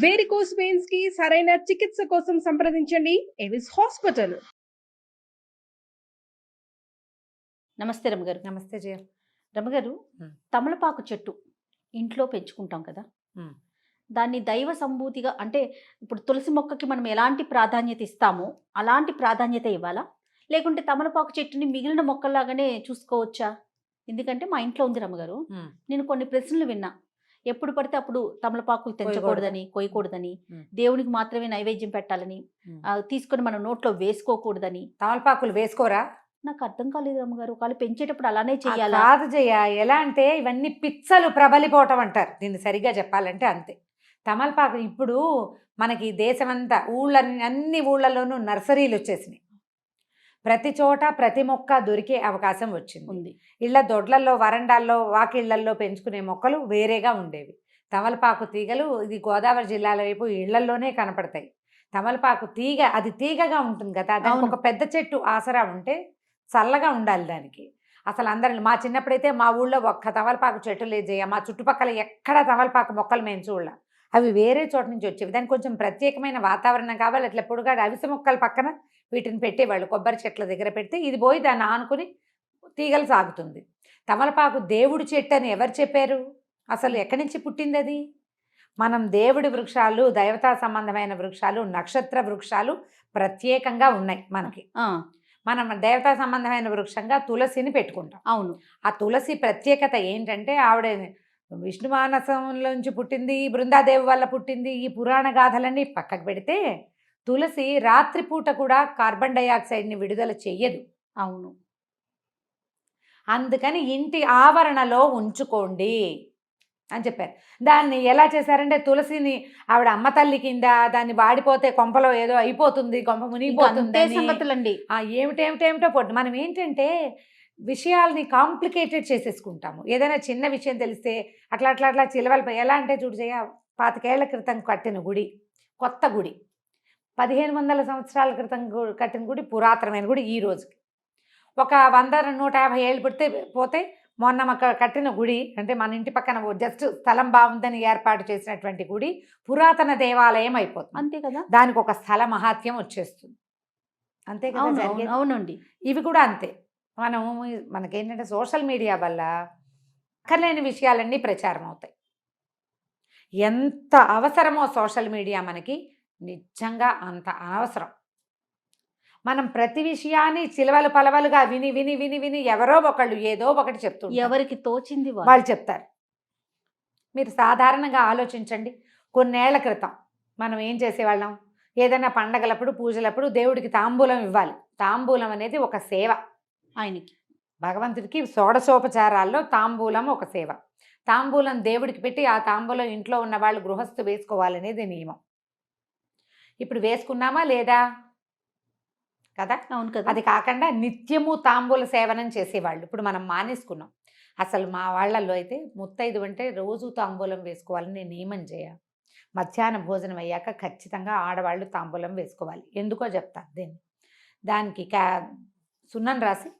Varicose veins కి సరైన చికిత్స కోసం సంప్రదించండి ఎవిస్ హాస్పిటల్. నమస్తే రమగారు. నమస్తే జయ. రమగారు, తమలపాకు చెట్టు ఇంట్లో పెంచుకుంటాం కదా, దాన్ని దైవ సంభూతిగా అంటే ఇప్పుడు తులసి మొక్కకి మనం ఎలాంటి ప్రాధాన్యత ఇస్తామో అలాంటి ప్రాధాన్యత ఇవ్వాలా, లేకుంటే తమలపాకు చెట్టుని మిగిలిన మొక్కల్లాగానే చూసుకోవచ్చా? ఎందుకంటే మా ఇంట్లో ఉంది రమగారు, నేను కొన్ని ప్రశ్నలు విన్నా. ఎప్పుడు పడితే అప్పుడు తమలపాకులు తెంచకూడదని, కొయ్యకూడదని, దేవునికి మాత్రమే నైవేద్యం పెట్టాలని, తీసుకొని మనం నోట్లో వేసుకోకూడదని. తమలపాకులు వేసుకోరా? నాకు అర్థం కాలేదు రమ్మగారు. ఒకవేళ పెంచేటప్పుడు అలానే చెయ్యాలా? కాదు జయ, ఎలా అంటే ఇవన్నీ పిచ్చలు ప్రబలిపోవటం అంటారు దీన్ని. సరిగ్గా చెప్పాలంటే అంతే. తమలపాకు ఇప్పుడు మనకి దేశమంతా అన్ని ఊళ్ళలోనూ నర్సరీలు వచ్చేసినాయి. ప్రతి చోట ప్రతి మొక్క దొరికే అవకాశం వచ్చింది. ఇళ్ల దొడ్లల్లో, వరండాల్లో, వాకిళ్లల్లో పెంచుకునే మొక్కలు వేరేగా ఉండేవి. తమలపాకు తీగలు ఇది గోదావరి జిల్లాల వైపు ఇళ్లల్లోనే కనపడతాయి. తమలపాకు తీగ అది తీగగా ఉంటుంది కదా, దానికి ఒక పెద్ద చెట్టు ఆసరా ఉంటే చల్లగా ఉండాలి దానికి. అసలు అందరిని మా చిన్నప్పుడైతే మా ఊళ్ళో ఒక్క తమలపాకు చెట్టు లేదు జయ. మా చుట్టుపక్కల ఎక్కడ తమలపాకు మొక్కలు మేము చూడాల. అవి వేరే చోట నుంచి వచ్చేవి. దానికి కొంచెం ప్రత్యేకమైన వాతావరణం కావాలి. అట్లా పొడుగాడు అవిసె మొక్కల పక్కన వీటిని పెట్టేవాళ్ళు. కొబ్బరి చెట్ల దగ్గర పెడితే ఇది పోయి దాన్ని ఆనుకుని తీగలు సాగుతుంది. తమలపాకు దేవుడి చెట్టు అని ఎవరు చెప్పారు? అసలు ఎక్కడి నుంచి పుట్టింది అది? మనం దేవుడి వృక్షాలు, దైవతా సంబంధమైన వృక్షాలు, నక్షత్ర వృక్షాలు ప్రత్యేకంగా ఉన్నాయి మనకి. మనం దేవతా సంబంధమైన వృక్షంగా తులసిని పెట్టుకుంటాం. అవును. ఆ తులసి ప్రత్యేకత ఏంటంటే ఆవిడ విష్ణు మానసంలోంచి పుట్టింది, బృందాదేవి వల్ల పుట్టింది. ఈ పురాణ గాథలన్నీ పక్కకు పెడితే తులసి రాత్రిపూట కూడా కార్బన్ డైఆక్సైడ్ని విడుదల చెయ్యదు. అవును. అందుకని ఇంటి ఆవరణలో ఉంచుకోండి అని చెప్పారు. దాన్ని ఎలా చేశారంటే తులసిని ఆవిడ అమ్మ తల్లి కింద, దాన్ని వాడిపోతే కొంపలో ఏదో అయిపోతుంది, కొంప మునిగిపోతుంది సంగతులండి. ఏమిటేమిటో పొట్టు. మనం ఏంటంటే విషయాల్ని కాంప్లికేటెడ్ చేసేసుకుంటాము. ఏదైనా చిన్న విషయం తెలిస్తే అట్లా అట్లా అట్లా చిలవలు. ఎలా అంటే చూడు జయ, 25 ఏళ్ల క్రితం కట్టిన గుడి కొత్త గుడి, 1500 సంవత్సరాల క్రితం కట్టిన గుడి పురాతనమైన గుడి. ఈ రోజుకి ఒక 100-150 ఏళ్ళు పోతే మొన్న మాకు కట్టిన గుడి అంటే మన ఇంటి పక్కన జస్ట్ స్థలం బాగుందని ఏర్పాటు చేసినటువంటి గుడి పురాతన దేవాలయం అయిపోతుంది. అంతే కదా. దానికి ఒక స్థల మహాత్యం వచ్చేస్తుంది. అంతే కదా. అవునండి. ఇవి కూడా అంతే. మనకేంటంటే సోషల్ మీడియా వల్ల అక్కర్లేని విషయాలన్నీ ప్రచారం అవుతాయి. ఎంత అవసరమో సోషల్ మీడియా మనకి, నిజంగా అంత అనవసరం. మనం ప్రతి విషయాన్ని చిలవలు పలవలుగా విని విని విని విని ఎవరో ఒకళ్ళు ఏదో ఒకటి చెప్తుంటారు. ఎవరికి తోచింది వాళ్ళు చెప్తారు. మీరు సాధారణంగా ఆలోచించండి. కొన్నేళ్ల క్రితం మనం ఏం చేసేవాళ్ళం? ఏదైనా పండగలప్పుడు, పూజలప్పుడు దేవుడికి తాంబూలం ఇవ్వాలి. తాంబూలం అనేది ఒక సేవ. ఆయనకి భగవంతుడికి షోడశోపచారాల్లో తాంబూలం ఒక సేవ. తాంబూలం దేవుడికి పెట్టి ఆ తాంబూలం ఇంట్లో ఉన్న వాళ్ళు గృహస్థు వేసుకోవాలనేది నియమం. ఇప్పుడు వేసుకున్నామా లేదా కదా? అవును కదా. అది కాకుండా నిత్యము తాంబూల సేవనం చేసేవాళ్ళు ఇప్పుడు మనం మానేసుకున్నాం. అసలు మా వాళ్ళల్లో అయితే ముత్తైదు అంటే రోజు తాంబూలం వేసుకోవాలని నియమం చేయ. మధ్యాహ్న భోజనం అయ్యాక ఖచ్చితంగా ఆడవాళ్ళు తాంబూలం వేసుకోవాలి. ఎందుకో చెప్తాను. దానికి సున్నం రాసి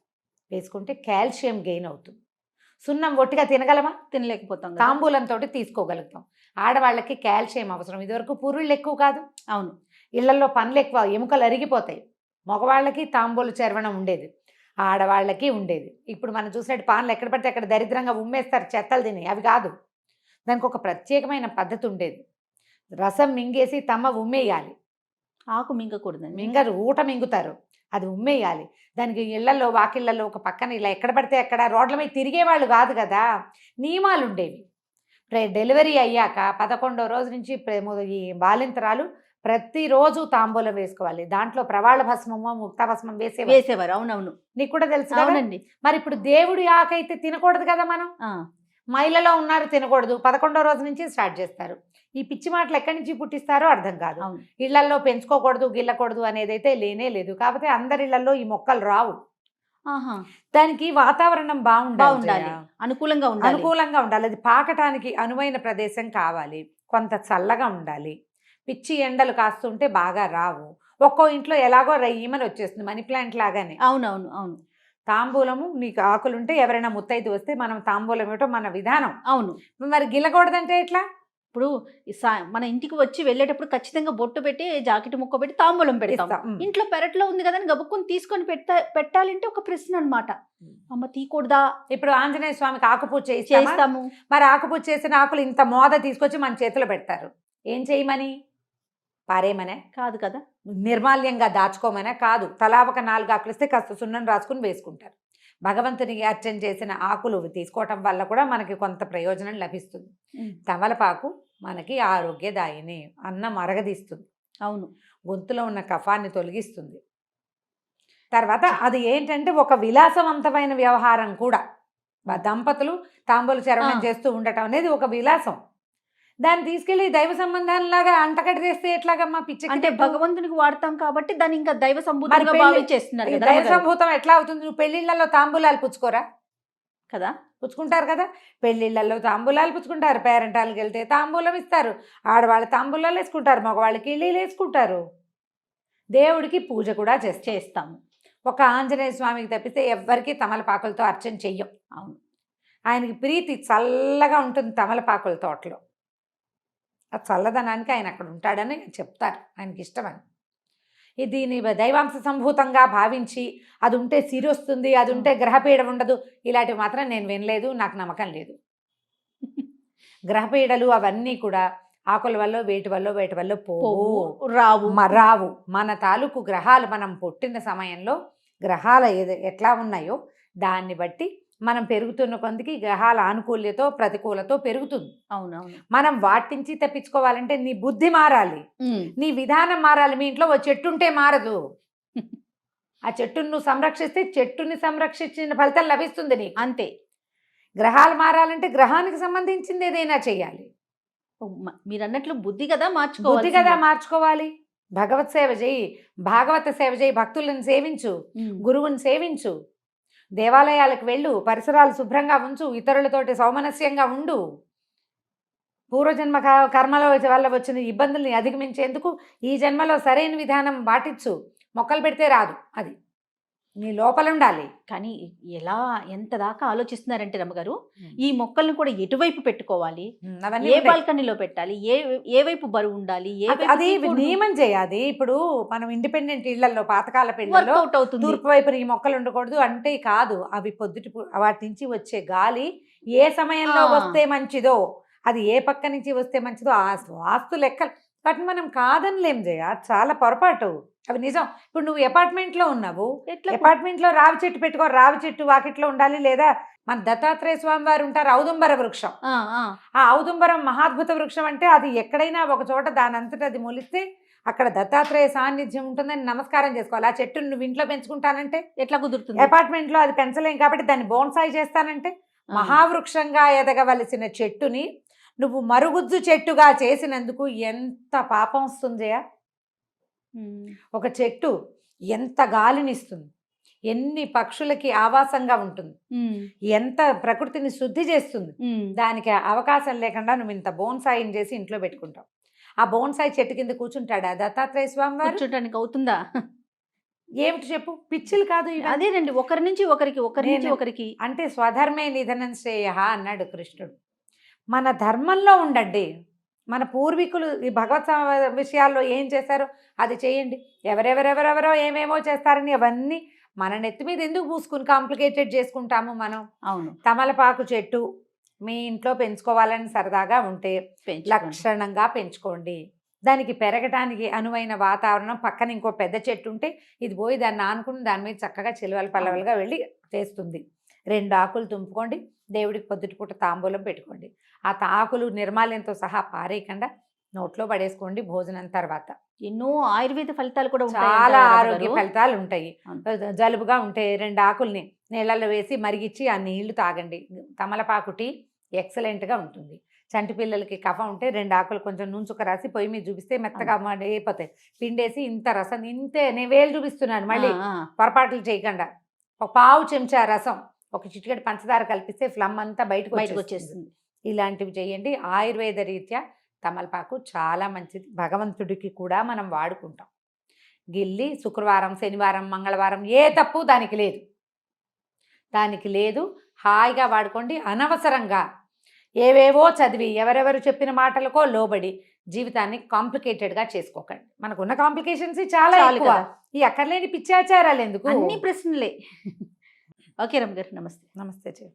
వేసుకుంటే కాల్షియం గెయిన్ అవుతుంది. సున్నం ఒట్టిగా తినగలమా? తినలేకపోతాం. తాంబూలంతో తీసుకోగలుగుతాం. ఆడవాళ్ళకి కాల్షియం అవసరం. ఇదివరకు పురుళ్ళు ఎక్కువ కాదు. అవును. ఇళ్లలో పనులు ఎక్కువ, ఎముకలు అరిగిపోతాయి. మగవాళ్ళకి తాంబూల చర్వణం ఉండేది, ఆడవాళ్ళకి ఉండేది. ఇప్పుడు మనం చూసినట్టు పాన్లు ఎక్కడ పడితే అక్కడ దరిద్రంగా ఉమ్మేస్తారు, చెత్తలు తిని. అవి కాదు, దానికి ఒక ప్రత్యేకమైన పద్ధతి ఉండేది. రసం మింగేసి తమ్మ ఉమ్మేయాలి. ఆకు మింగకూడదు. మింగరు, ఊట మింగుతారు. అది ఉమ్మేయాలి. దానికి ఇళ్లలో, వాకిళ్లలో ఒక పక్కన ఇలా ఎక్కడ పడితే అక్కడ రోడ్ల మీద తిరిగేవాళ్ళు కాదు కదా, నియమాలు ఉండేవి. డెలివరీ అయ్యాక 11వ రోజు నుంచి ఈ బాలింతరాలు ప్రతిరోజు తాంబూలం వేసుకోవాలి. దాంట్లో ప్రవాళ భస్మమో ముక్తా భస్మం వేసేవారు. అవునవును, నీకు కూడా తెలుసు కదండి. మరి ఇప్పుడు దేవుడి ఆకైతే తినకూడదు కదా. మనం మైలలో ఉన్నారు, తినకూడదు. 11వ రోజు నుంచి స్టార్ట్ చేస్తారు. ఈ పిచ్చి మాటలు ఎక్కడి నుంచి పుట్టిస్తారో అర్థం కాదు. ఇళ్లలో పెంచుకోకూడదు, గిల్లకూడదు అనేదైతే లేనే లేదు. కాకపోతే అందరి ఇళ్లలో ఈ మొక్కలు రావు. దానికి వాతావరణం బాగుండాలి, అనుకూలంగా ఉండాలి. అది పాకటానికి అనువైన ప్రదేశం కావాలి, కొంత చల్లగా ఉండాలి. పిచ్చి ఎండలు కాస్తుంటే బాగా రావు. ఒక్కో ఇంట్లో ఎలాగో రయ్యమని వచ్చేస్తుంది, మనీ ప్లాంట్ లాగానే. అవునవును అవును. తాంబూలము నీకు ఆకులుంటే ఎవరైనా ముత్తైదు వస్తే మనం తాంబూలం ఇవ్వటం మన విధానం. అవును. మరి గిల్లకూడదంటే ఎట్లా? ఇప్పుడు మన ఇంటికి వచ్చి వెళ్ళేటప్పుడు ఖచ్చితంగా బొట్టు పెట్టి జాకెట్ ముక్క పెట్టి తాంబూలం పెడతాం. ఇస్తాం. ఇంట్లో పెరట్లో ఉంది కదా అని గబుక్కుని తీసుకొని పెట్టాలంటే ఒక ప్రశ్న అన్నమాట. అమ్మ తీయకూడదా? ఇప్పుడు ఆంజనేయ స్వామికి ఆకుపూజ చేస్తాము. మరి ఆకుపూజ చేసిన ఆకులు ఇంత మోద తీసుకొచ్చి మన చేతిలో పెడతారు. ఏం చేయమని? పారేయమనే కాదు కదా. నిర్మాల్యంగా దాచుకోమనే కాదు. తలా ఒక 4 ఆకులు ఇస్తే కాస్త సున్నం రాసుకుని వేసుకుంటారు. భగవంతునికి అర్చన చేసిన ఆకులు తీసుకోవటం వల్ల కూడా మనకి కొంత ప్రయోజనం లభిస్తుంది. తమలపాకు మనకి ఆరోగ్యదాయిని, అన్నం అరగదీస్తుంది, అవును, గొంతులో ఉన్న కఫాన్ని తొలగిస్తుంది. తర్వాత అది ఏంటంటే ఒక విలాసవంతమైన వ్యవహారం కూడా. దంపతులు తాంబూల చరవణం చేస్తూ ఉండటం అనేది ఒక విలాసం. దాన్ని తీసుకెళ్లి దైవ సంబంధాలలాగా అంటకట్టి చేస్తే ఎట్లాగమ్మా? పిచ్చి. అంటే భగవంతునికి వాడతాం కాబట్టి దాన్ని ఇంకా దైవ సంభూతంగా భావించేస్తున్నారు కదా. దైవ సంభూతం ఎట్లా అవుతుంది? నువ్వు పెళ్లిళ్లలో తాంబూలాలు పుచ్చుకోరా కదా? పుచ్చుకుంటారు కదా. పెళ్లిళ్లలో తాంబూలాలు పుచ్చుకుంటారు, పేరెంటాలకు వెళ్తే తాంబూలం ఇస్తారు, ఆడవాళ్ళు తాంబూలాలు వేసుకుంటారు, మగవాళ్ళకి ఇళ్ళీలు వేసుకుంటారు. దేవుడికి పూజ కూడా చేస్తాము. ఒక ఆంజనేయ స్వామికి తప్పితే ఎవ్వరికీ తమలపాకులతో అర్చన చెయ్యం. అవును, ఆయనకి ప్రీతి చల్లగా ఉంటుంది తమలపాకుల తోటలో. ఆ చల్లదనానికి ఆయన అక్కడ ఉంటాడని చెప్తారు, ఆయనకి ఇష్టమని. దీని దైవాంశ సంభూతంగా భావించి అది ఉంటే సిరి వస్తుంది, అది ఉంటే గ్రహపీడ ఉండదు, ఇలాంటివి మాత్రం నేను వినలేదు, నాకు నమ్మకం లేదు. గ్రహపీడలు అవన్నీ కూడా ఆకుల వల్ల వేటి వల్ల రావు. మన తాలూకు గ్రహాలు మనం పుట్టిన సమయంలో గ్రహాల ఎట్లా ఉన్నాయో దాన్ని బట్టి మనం పెరుగుతున్న కొందికి గ్రహాల ఆనుకూల్యతో ప్రతికూలతో పెరుగుతుంది. అవునవును. మనం వాటి నుంచి తప్పించుకోవాలంటే నీ బుద్ధి మారాలి, నీ విధానం మారాలి. మీ ఇంట్లో ఓ చెట్టు ఉంటే మారదు. ఆ చెట్టును నువ్వు సంరక్షిస్తే చెట్టుని సంరక్షించిన ఫలితం లభిస్తుంది నీకు. అంతే. గ్రహాలు మారాలంటే గ్రహానికి సంబంధించింది ఏదైనా చెయ్యాలి. మీరు అన్నట్లు బుద్ధి కదా మార్చుకోవాలి. భగవత్ సేవ చేయి, భాగవత సేవ చేయి, భక్తులను సేవించు, గురువుని సేవించు, దేవాలయాలకు వెళ్ళు, పరిసరాలు శుభ్రంగా ఉంచు, ఇతరులతోటి సౌమనస్యంగా ఉండు. పూర్వజన్మ కర్మల వల్ల వచ్చిన ఇబ్బందుల్ని అధిగమించేందుకు ఈ జన్మలో సరైన విధానం పాటించు. మొక్కలు పెడితే రాదు, అది నీ లోపల ఉండాలి. కానీ ఎలా ఎంత దాకా ఆలోచిస్తున్నారంటే రమ్మగారు, ఈ మొక్కల్ని కూడా ఎటువైపు పెట్టుకోవాలి, ఏ బాల్కనీలో పెట్టాలి, ఏ వైపు బరువు ఉండాలి, అది నియమం చేయాలి. ఇప్పుడు మనం ఇండిపెండెంట్ ఇళ్లలో పాతకాల పెళ్లిలో తూర్పు వైపున ఈ మొక్కలు ఉండకూడదు అంటే కాదు. అవి పొద్దుటి వాటి నుంచి వచ్చే గాలి ఏ సమయంలో వస్తే మంచిదో, అది ఏ పక్క నుంచి వస్తే మంచిదో ఆ వాస్తు లెక్కలు వాటిని మనం కాదనిలేం చేయ. చాలా పొరపాటు, అవి నిజం. ఇప్పుడు నువ్వు అపార్ట్మెంట్లో ఉన్నావు, అపార్ట్మెంట్లో రావి చెట్టు పెట్టుకో, రావి చెట్టు వాకిట్లో ఉండాలి. లేదా మన దత్తాత్రేయ స్వామి వారు ఉంటారు, ఔదుంబర వృక్షం. ఆ ఔదుంబరం మహాద్భుత వృక్షం. అంటే అది ఎక్కడైనా ఒక చోట దాని అంతటా అది మొలిస్తే అక్కడ దత్తాత్రేయ సాన్నిధ్యం ఉంటుందని నమస్కారం చేసుకోవాలి. ఆ చెట్టును నువ్వు ఇంట్లో పెంచుకుంటానంటే ఎట్లా కుదురుతుంది? అపార్ట్మెంట్లో అది పెంచలేం కాబట్టి దాన్ని బోన్సాయి చేస్తానంటే, మహావృక్షంగా ఎదగవలసిన చెట్టుని నువ్వు మరుగుజ్జు చెట్టుగా చేసినందుకు ఎంత పాపం వస్తుందయా. ఒక చెట్టు ఎంత గాలినిస్తుంది, ఎన్ని పక్షులకి ఆవాసంగా ఉంటుంది, ఎంత ప్రకృతిని శుద్ధి చేస్తుంది. దానికి అవకాశం లేకుండా నువ్వు ఇంత బోన్సాయిని చేసి ఇంట్లో పెట్టుకుంటావు. ఆ బోన్సాయి చెట్టు కింద కూర్చుంటాడా దత్తాత్రేయ స్వామి వారు? కూర్చుంటానికి అవుతుందా? ఏమిటి చెప్పు, పిచ్చిలు కాదు. అదేనండి, ఒకరి నుంచి ఒకరికి అంటే స్వధర్మే నిధనం శ్రేయ అన్నాడు కృష్ణుడు. మన ధర్మంలో ఉండండి. మన పూర్వీకులు ఈ భగవత్ విషయాల్లో ఏం చేశారో అది చేయండి. ఎవరెవరెవరెవరో ఏమేమో చేస్తారని అవన్నీ మన నెత్తి మీద ఎందుకు పూసుకుని కాంప్లికేటెడ్ చేసుకుంటాము మనం? అవును. తమలపాకు చెట్టు మీ ఇంట్లో పెంచుకోవాలని సరదాగా ఉంటే లక్షణంగా పెంచుకోండి. దానికి పెరగటానికి అనువైన వాతావరణం, పక్కన ఇంకో పెద్ద చెట్టు ఉంటే ఇది పోయి దాన్ని ఆనుకుని దాని మీద చక్కగా చిలువలు పల్లవలుగా వెళ్ళి చేస్తుంది. 2 ఆకులు తుంపుకోండి, దేవుడికి పొద్దుటిపూట తాంబూలం పెట్టుకోండి. ఆ ఆకులు నిర్మాల్యంతో సహా పారేయకుండా నోట్లో పడేసుకోండి భోజనం తర్వాత. ఎన్నో ఆయుర్వేద ఫలితాలు కూడా చాలా ఆరోగ్య ఫలితాలు ఉంటాయి. జలుబుగా ఉంటే 2 ఆకుల్ని నీళ్ళల్లో వేసి మరిగిచ్చి ఆ నీళ్లు తాగండి. తమలపాకు టీ ఎక్సలెంట్గా ఉంటుంది. చంటి పిల్లలకి కఫం ఉంటే 2 ఆకులు కొంచెం నూనె రాసి పొయ్యి మీద చూపిస్తే మెత్తగా అయిపోతాయి. పిండేసి ఇంత రసం, ఇంతే నేను వేలు చూపిస్తున్నాను, మళ్ళీ పొరపాట్లు చేయకుండా. ఒక పావు చెంచా రసం, ఒక చిటికెడు పంచదార కలిపిస్తే ఫ్లమ్ అంతా బయటకు వచ్చేస్తుంది. ఇలాంటివి చేయండి. ఆయుర్వేద రీత్యా తమలపాకు చాలా మంచిది. భగవంతుడికి కూడా మనం వాడుకుంటాం. గిల్లి శుక్రవారం, శనివారం, మంగళవారం ఏ తప్పు దానికి లేదు. హాయిగా వాడుకోండి. అనవసరంగా ఏవేవో చదివి ఎవరెవరు చెప్పిన మాటలకో లోబడి జీవితాన్ని కాంప్లికేటెడ్గా చేసుకోకండి. మనకున్న కాంప్లికేషన్స్ చాలా చాలు ఎక్కువ. కదా. ఈ అక్కర్లేని పిచ్చాచారాలు ఎందుకు? అన్ని ప్రశ్నలే. ఓకే రమ్య గారు, నమస్తే. నమస్తే.